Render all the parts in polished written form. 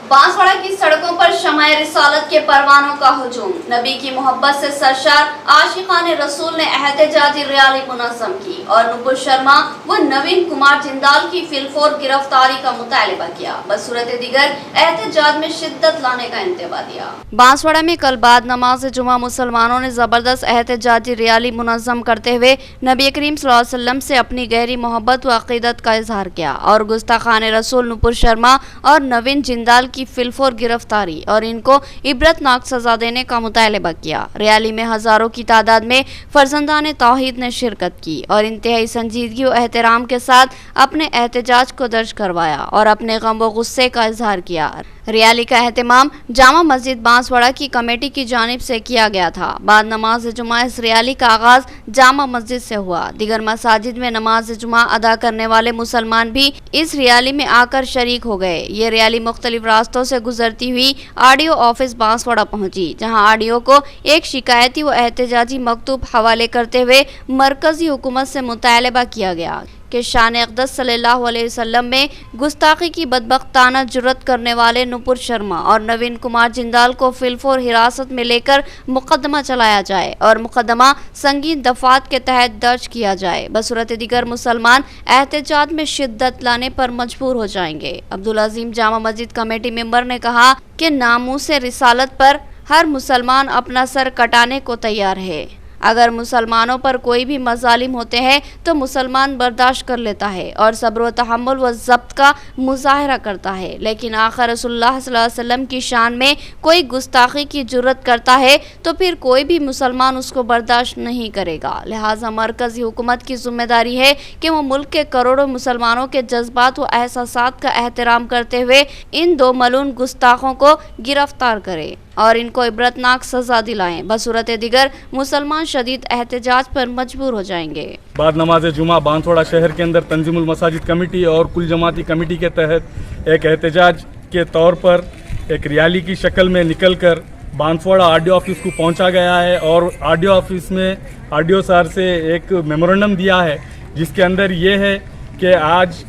बांसवाड़ा की सड़कों पर शमाए रिसालत के परवानों का हुजूम। नबी की मोहब्बत से सरशार आशिकान रसूल ने एहतजाजी रैली मुनज़्ज़म की और नुपुर शर्मा व नवीन कुमार जिंदाल की फिलफोर गिरफ्तारी का मुतालबा किया। बसूरत दिगर एहतजाज में शिद्दत लाने का इंतबा दिया। बांसवाड़ा में कल बाद नमाज जुमा मुसलमानों ने जबरदस्त एहतजाजी रैली मुनज़्ज़म करते हुए नबी करीम सल्लल्लाहु अलैहि वसल्लम से अपनी गहरी मोहब्बत व अक़ीदत का इजहार किया और गुस्ताखान रसूल नुपुर शर्मा और नवीन जिंदाल की फिलफोर गिरफ्तारी और इनको इबरतनाक सजा देने का मुतालबा किया। रैली में हजारों की तादाद में फर्जंदान तौहीद ने शिरकत की और इंतहाई संजीदगी और एहतराम के साथ अपने एहतजाज को दर्ज करवाया और अपने गम व गुस्से का इजहार किया। रैली का एहतमाम जामा मस्जिद बांसवाड़ा की कमेटी की जानिब से किया गया था। बाद नमाज जुमा इस रैली का आगाज जामा मस्जिद से हुआ। दिगर मसाजिद में नमाज जुमा अदा करने वाले मुसलमान भी इस रैली में आकर शरीक हो गए। ये रैली मुख्तलिफ रास्तों से गुजरती हुई आरडीओ ऑफिस बांसवाड़ा पहुंची, जहां आरडीओ को एक शिकायती व एहतजाजी मकतूब हवाले करते हुए मरकजी हुकूमत से मुतालबा किया गया कि शान अक़दस सल्लल्लाहु अलैहि वसल्लम में गुस्ताखी की बदबख्ताना जुर्रत करने वाले नुपुर शर्मा और नवीन कुमार जिंदाल को फिलफोर हिरासत में लेकर मुकदमा चलाया जाए और मुकदमा संगीन दफात के तहत दर्ज किया जाए। बसूरत दिगर मुसलमान एहतजाज में शिद्दत लाने पर मजबूर हो जाएंगे। अब्दुल अजीम जामा मस्जिद कमेटी मेंबर ने कहा कि नामूसे रिसालत पर हर मुसलमान अपना सर कटाने को तैयार है। अगर मुसलमानों पर कोई भी मजालिम होते हैं तो मुसलमान बर्दाश्त कर लेता है और सब्र व तहम्मुल व ज़ब्त का मुजाहरा करता है, लेकिन आखिर रसूलुल्लाह सल्लल्लाहु अलैहि वसल्लम की शान में कोई गुस्ताखी की जुर्रत करता है तो फिर कोई भी मुसलमान उसको बर्दाश्त नहीं करेगा। लिहाजा मरकजी हुकूमत की जिम्मेदारी है कि वो मुल्क के करोड़ों मुसलमानों के जज्बात व एहसासात का एहतराम करते हुए इन दो मलून गुस्ताखों को गिरफ्तार करे और इनको इबरतनाक सजा दिलाएं। बसूरत दिगर मुसलमान शदीद एहतजाज पर मजबूर हो जाएंगे। बाद नमाज जुमा बांसवाड़ा शहर के अंदर तंजीमुल मसाजिद कमेटी और कुल जमाती कमेटी के तहत एक एहतजाज के तौर पर एक रैली की शक्ल में निकलकर बांसवाड़ा आरडीओ ऑफिस को पहुंचा गया है और आरडीओ ऑफिस में आरडीओ सर से एक मेमोरेंडम दिया है, जिसके अंदर ये है कि आज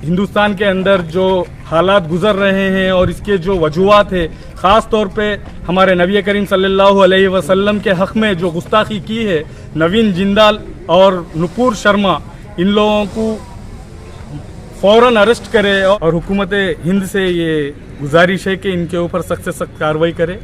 हिंदुस्तान के अंदर जो हालात गुजर रहे हैं और इसके जो वजूहात है, ख़ास तौर पे हमारे नबी करीम सल्लल्लाहु अलैहि वसल्लम के हक़ में जो गुस्ताखी की है नवीन जिंदाल और नुपुर शर्मा, इन लोगों को फ़ौरन अरेस्ट करे और हुकूमत हिंद से ये गुजारिश है कि इनके ऊपर सख्त से सख्त कार्रवाई करे।